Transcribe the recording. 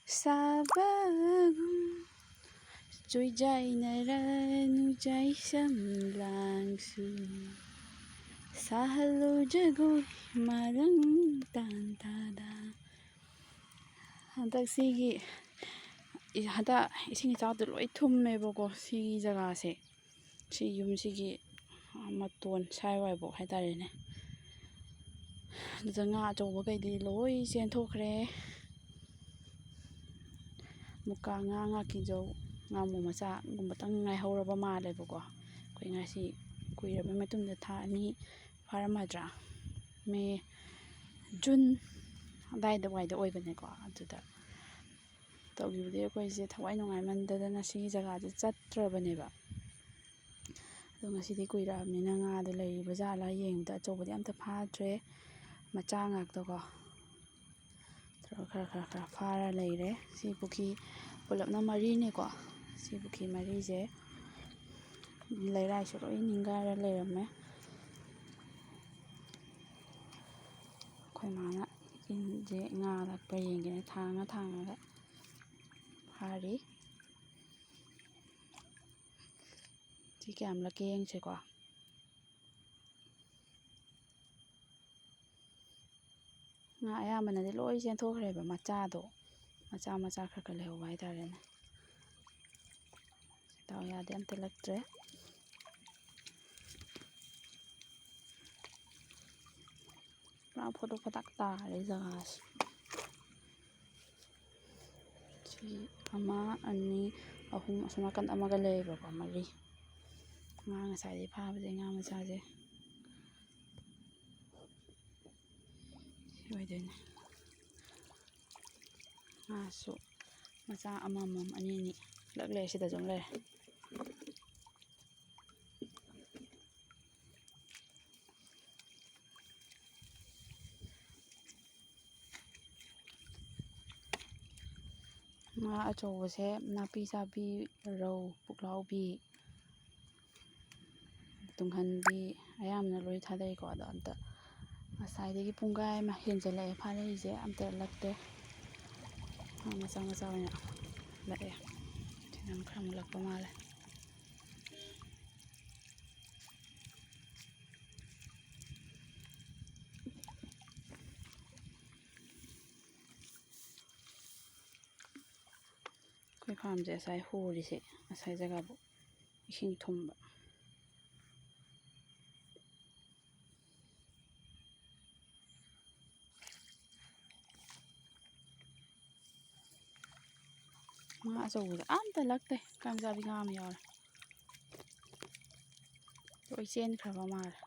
Sabagum Joy-jainaranu jai-samlangsu Sahalo jagoy marang tantada. Handak ising ꯏꯆꯥꯎꯗꯣ ꯂꯣꯏ ꯊꯨꯝꯃꯦꯕꯀꯣ ꯁꯤꯒꯤ ꯖꯒꯥꯁꯦ, ꯁꯤ ꯌꯨꯝꯁꯤꯒꯤ ꯃꯇꯣꯟ ꯁꯥꯏꯋꯥꯏꯐꯥꯎ ꯍꯥꯏꯇꯥꯔꯦꯅꯦ. ꯑꯗꯨꯗ ꯉꯥ ꯑꯆꯧꯕꯈꯩꯗꯤ ꯂꯣꯏ ꯆꯦꯟꯊꯣꯛꯈ꯭ꯔꯦ. ꯃꯨꯀꯥ ꯉꯥ, ꯉꯥꯀꯤꯖꯧ, ꯉꯥꯃꯨ ꯃꯆꯥꯒꯨꯝꯕꯇꯪ ꯉꯥꯏꯍꯧꯔꯕ ꯃꯥꯜꯂꯦꯕꯀꯣ. ꯑꯩꯈꯣꯏ ꯉꯁꯤ ꯀꯨꯏꯔꯕ ꯃꯇꯨꯡꯗ ꯊꯥ 2 ꯐꯥꯔꯝꯃꯗ꯭ꯔꯥ, ꯃꯦ ꯖꯨꯟ ꯑꯗꯥꯏꯗ ꯑꯣꯏꯕꯅꯦꯀꯣ. ꯑꯗꯨꯗ ꯇꯧꯈꯤꯕꯗꯤ ꯑꯩꯈꯣꯏꯁꯦ ꯊꯋꯥꯏ ꯅꯨꯡꯉꯥꯏꯃꯟꯗꯗꯅ ꯁꯤꯒꯤ ꯖꯒꯥꯁꯦ ꯆꯠꯇ꯭ꯔꯕꯅꯦꯕ. ꯑꯗꯣ ꯉꯁꯤꯗꯤ ꯀꯨꯏꯔꯛꯑꯕꯅꯤꯅ ꯉꯥꯗꯣ ꯂꯩꯔꯤꯕ ꯖꯥꯠꯂꯥ ꯌꯦꯡꯕꯗ ꯑꯆꯧꯕꯗꯤ ꯑꯝꯇ ꯐꯥꯗ꯭ꯔꯦ, ꯃꯆꯥ ꯉꯥꯛꯇꯀꯣ. ꯈꯔ ꯐꯥꯔ ꯂꯩꯔꯦ. ꯁꯤ ꯄꯨꯈ꯭ꯔꯤ ꯄꯨꯂꯞꯅ 4ꯅꯦꯀꯣ. ꯁꯤ ꯄꯨꯈ꯭ꯔꯤ 4ꯁꯦ ꯂꯩꯔꯥꯏꯁꯨ ꯂꯣꯏ ꯅꯤꯡꯒꯥꯏꯔ ꯂꯩꯔꯝꯃꯦ. ꯑꯩꯈꯣꯏ ꯃꯥꯅ ꯏꯟꯁꯦ ꯉꯥ ꯂꯛꯄ ꯌꯦꯡꯒꯦꯅ ꯊꯥꯡꯉꯒ ꯐꯥꯔꯤ. ꯁꯤ ꯀꯌꯥꯝ ꯂꯛꯀꯦ ꯌꯦꯡꯁꯦꯀꯣ. ꯉꯥ ꯑꯌꯥꯝꯕꯅꯗꯤ ꯂꯣꯏ ꯆꯦꯟꯊꯣꯛꯈ꯭ꯔꯦꯕ, ꯃꯆꯥꯗꯣ ꯃꯆꯥ ꯈꯔ ꯂꯩꯍꯧꯕ ꯍꯥꯏꯇꯥꯔꯦꯅꯦ. ꯗꯥꯎ ꯌꯥꯗꯦ, ꯑꯝꯇ ꯂꯛꯇ꯭ꯔꯦ. ꯄꯨꯔꯥ ꯐꯣꯇꯣꯛ ꯐꯣꯇꯥꯛ ꯇꯥꯔꯦ ꯖꯒꯥꯁꯦ. ꯁꯤ 1, 2, 3 ꯑꯁꯣꯝ ꯅꯥꯀꯟ ꯑꯃꯒ ꯂꯩꯌꯦꯕꯀꯣ, 4. ꯉꯥ ꯉꯁꯥꯏꯗꯩ ꯐꯥꯕꯁꯦ ꯉꯥ ꯃꯆꯥꯁꯦ ꯁꯤ ꯑꯣꯏꯗꯣꯏꯅꯦ. ꯉꯥꯁꯨ ꯃꯆꯥ ꯑꯃꯃꯝ 2 ꯂꯛ ꯂꯩꯔꯦ. ꯁꯤꯗꯁꯨ ꯑꯃ ꯂꯩꯔꯦ. ꯉꯥ ꯑꯆꯧꯕꯁꯦ ꯅꯥꯄꯤ ꯆꯥꯕꯤ, ꯔꯧ, ꯄꯨꯛꯂꯥꯎꯕꯤ, ꯇꯨꯡꯍꯟꯕꯤ ꯑꯌꯥꯝꯕꯅ ꯂꯣꯏ ꯊꯥꯗꯩꯀꯣ. ꯑꯗꯣ ꯑꯝꯇ ꯉꯁꯥꯏꯗꯒꯤ ꯄꯨꯡꯈꯥꯏ ꯑꯃ ꯍꯦꯟꯖꯜꯂꯛꯑꯦ ꯐꯥꯔꯛꯏꯁꯦ, ꯑꯝꯇ ꯂꯛꯇꯦ. ꯃꯆꯥ ꯑꯣꯏꯅ ꯂꯛꯑꯦ. ꯁꯤꯅ ꯈꯔ ꯑꯃꯨꯛ ꯂꯛꯄ ꯃꯥꯜꯂꯦ. ꯑꯩꯈꯣꯏ ꯐꯥꯔꯝꯁꯦ ꯉꯁꯥꯏ ꯍꯣꯔꯤꯁꯦ, ꯉꯁꯥꯏ ꯖꯒꯥꯕꯨ ꯏꯁꯤꯡ ꯊꯨꯝꯕ. ꯉꯥ ꯑꯆꯧꯕꯁꯦ ꯑꯝꯇ ꯂꯛꯇꯦ. ꯀꯥꯡꯖꯥꯕꯤ ꯉꯥ ꯑꯃ ꯌꯥꯎꯔꯦ, ꯂꯣꯏ ꯆꯦꯟꯈ꯭ꯔꯕ ꯃꯥꯜꯂꯦ.